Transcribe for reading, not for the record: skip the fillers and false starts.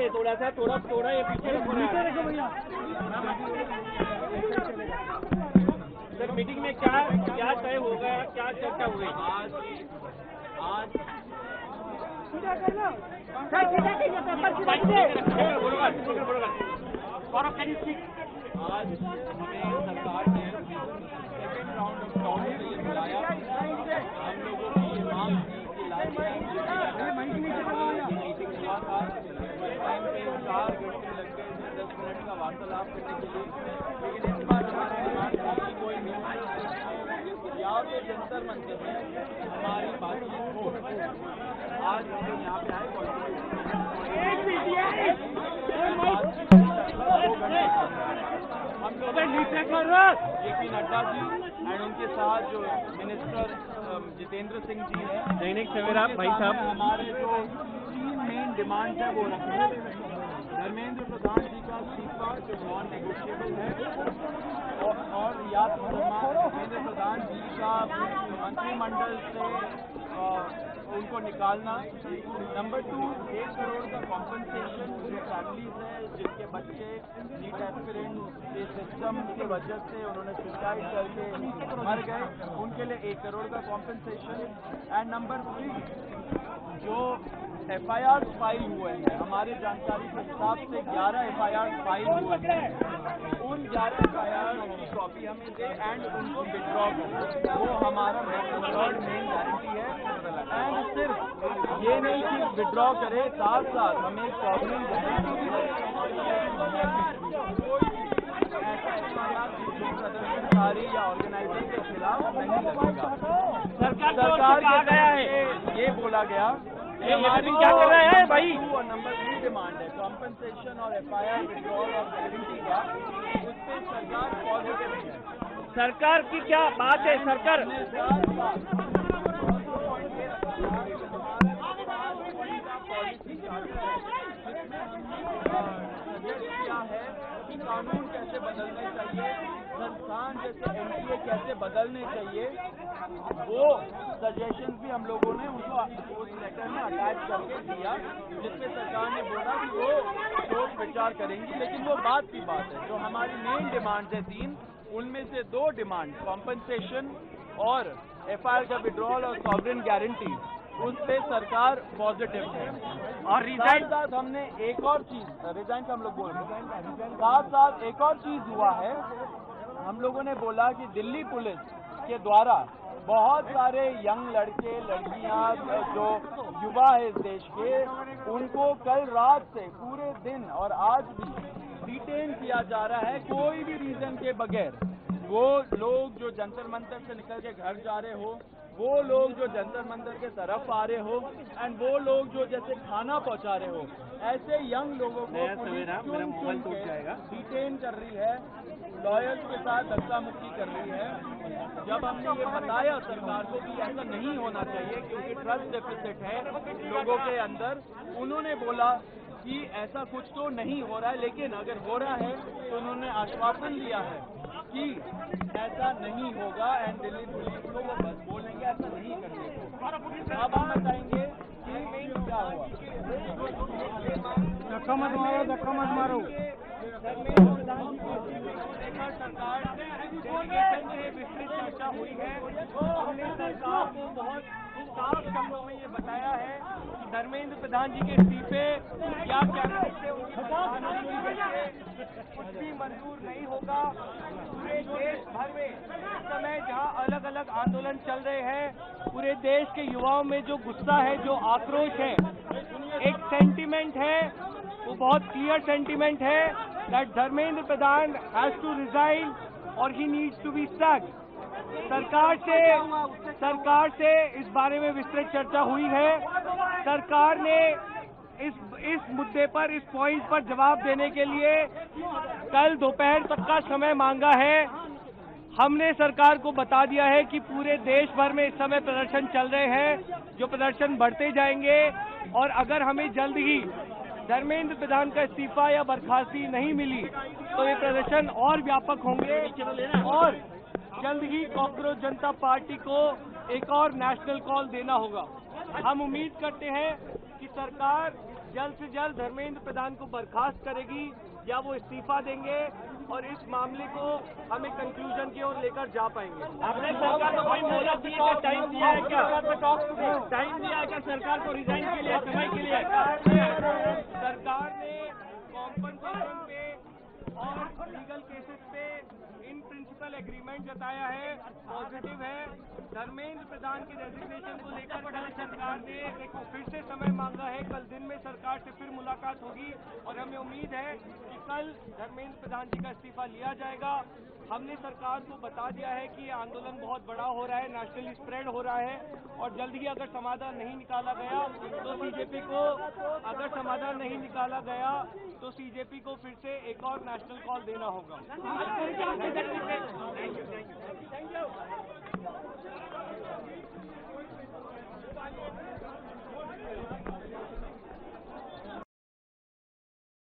ये थोड़ा ये पीछे रखो भैया। सर मीटिंग में क्या तय हो गया, क्या चर्चा हुई? आज हमें सरकार ने सेकेंड राउंड ऑफ टॉक के लिए बुलाया। हम लोगों की ये मांग थी कि मीटिंग हुआ था, उस टाइम पे 4 घंटे लग गए थे 10 मिनट का वार्तालाप करने के लिए। लेकिन इस बार हमारी डिमांड थी कि कोई न्यूज या तो जंतर मंतर में हमारी बातचीत हो। आज हम लोग यहाँ पे आए, हम लोग जेपी नड्डा जी एंड उनके साथ जो मिनिस्टर जितेंद्र सिंह जी हैं, दैनिक सवेरा भाई साहब, हमारे जो 3 मेन डिमांड है वो रखे हैं। धर्मेंद्र प्रधान जी का इस्तीफा जो नॉन नेगोशिएबल है, और याद धर्मेंद्र प्रधान जी का मंत्रिमंडल से उनको निकालना। नंबर 2, 1 करोड़ का कॉम्पनसेशन जो फैमिलीज है जिनके बच्चे नीट एस्पिरेंट इस सिस्टम की वजह से उन्होंने सुसाइड करके मर गए, उनके लिए 1 करोड़ का कॉम्पनसेशन। एंड नंबर 3, जो FIR फाइल हुए हैं, हमारी जानकारी के हिसाब से 11 FIR फाइल हुए हैं, उन 11 FIR की कॉपी हमें दे एंड उनको विड्रॉ करें। वो हमारा थर्ड मेन गारंटी है। एंड सिर्फ ये नहीं कि विड्रॉ करे, साथ साथ हमें एक सॉवरेन गारंटी भी प्रदर्शनकारी या ऑर्गेनाइजर के खिलाफ नहीं लगेगा। सरकार क्या गया है ये बोला गया। हमारी क्या कर रहा है भाई? और नंबर 3 डिमांड है कॉम्पनसेशन और FIR विड्रॉल और गारंटी का, उस पर सरकार पॉजिटिव है। सरकार की क्या बात है? सरकार किया है कि कानून कैसे बदलने चाहिए, संस्थान जैसे NTA कैसे बदलने चाहिए, वो सजेशन भी हम लोगों ने उनको उस लेटर में अटैच करके दिया, जिसपे सरकार ने बोला कि वो सोच विचार करेंगी। लेकिन वो बात की बात है, जो हमारी मेन डिमांड है 3, उनमें से 2 डिमांड कॉम्पनसेशन और FIR का विड्रॉल और सॉवरेन गारंटी, उस पे सरकार पॉजिटिव है। और रिजाइन साथ हमने एक और चीज, रिजाइन का हम लोग बोल रहे हैं, साथ एक और चीज हुआ है। हम लोगों ने बोला कि दिल्ली पुलिस के द्वारा बहुत सारे यंग लड़के लड़कियां जो युवा है इस देश के, उनको कल रात से पूरे दिन और आज भी डिटेन किया जा रहा है कोई भी रीजन के बगैर। वो लोग जो जंतर मंतर से निकल के घर जा रहे हो, वो लोग जो जंतर मंतर के तरफ आ रहे हो, एंड वो लोग जो जैसे खाना पहुंचा रहे हो, ऐसे यंग लोगों को डिटेन कर रही है, लॉयर्स के साथ धक्का मुक्की कर रही है। जब हमने ये बताया सरकार को कि ऐसा नहीं होना चाहिए क्योंकि ट्रस्ट डेफिसिट है लोगों के अंदर, उन्होंने बोला कि ऐसा कुछ तो नहीं हो रहा है, लेकिन अगर हो रहा है तो उन्होंने आश्वासन दिया है कि ऐसा नहीं होगा एंड दिल्ली पुलिस को वो बस बोलेंगे ऐसा नहीं करने को। अब हम बताएंगे कि क्या हुआ। धक्का मत मारो। सरकार डेलीगेशन से विस्तृत चर्चा हुई है। हमने सरकार को बहुत साफ शब्दों में ये बताया है कि धर्मेंद्र प्रधान जी के इस्तीफे या कैबिनेट से कुछ भी मंजूर नहीं होगा। पूरे देश भर में इस समय जहां अलग अलग आंदोलन चल रहे हैं, पूरे देश के युवाओं में जो गुस्सा है, जो आक्रोश है, एक सेंटीमेंट है, वो बहुत क्लियर सेंटीमेंट है that Dharmendra Pradhan has to resign और he needs to be sacked. सरकार से इस बारे में विस्तृत चर्चा हुई है। सरकार ने इस मुद्दे पर, इस पॉइंट पर जवाब देने के लिए कल दोपहर तक का समय मांगा है। हमने सरकार को बता दिया है कि पूरे देश भर में इस समय प्रदर्शन चल रहे हैं, जो प्रदर्शन बढ़ते जाएंगे, और अगर हमें जल्द ही धर्मेंद्र प्रधान का इस्तीफा या बर्खास्ती नहीं मिली तो ये प्रदर्शन और व्यापक होंगे और जल्द ही कॉकरोच जनता पार्टी को एक और नेशनल कॉल देना होगा। हम उम्मीद करते हैं कि सरकार जल्द से जल्द धर्मेंद्र प्रधान को बर्खास्त करेगी या वो इस्तीफा देंगे और इस मामले को हमें कंक्लूजन की ओर लेकर जा पाएंगे। आपने सरकार को कोई मोहलत दी है, टाइम दिया है क्या? टाइम दिया है क्या सरकार को रिजाइन के लिए, समय के लिए? सरकार ने कॉम्पनसेशन पे और लीगल केसेस पे इन प्रिंसिपल एग्रीमेंट जताया है, पॉजिटिव है। धर्मेंद्र प्रधान की रेजिग्नेशन को लेकर कल सरकार ने फिर से समय मांगा है। कल दिन में सरकार से फिर मुलाकात होगी और हमें उम्मीद है कि कल धर्मेंद्र प्रधान जी का इस्तीफा लिया जाएगा। हमने सरकार को बता दिया है कि ये आंदोलन बहुत बड़ा हो रहा है, नेशनली स्प्रेड हो रहा है और जल्द ही अगर समाधान नहीं निकाला गया तो सीजेपी को फिर से एक और नेशनल कॉल देना होगा।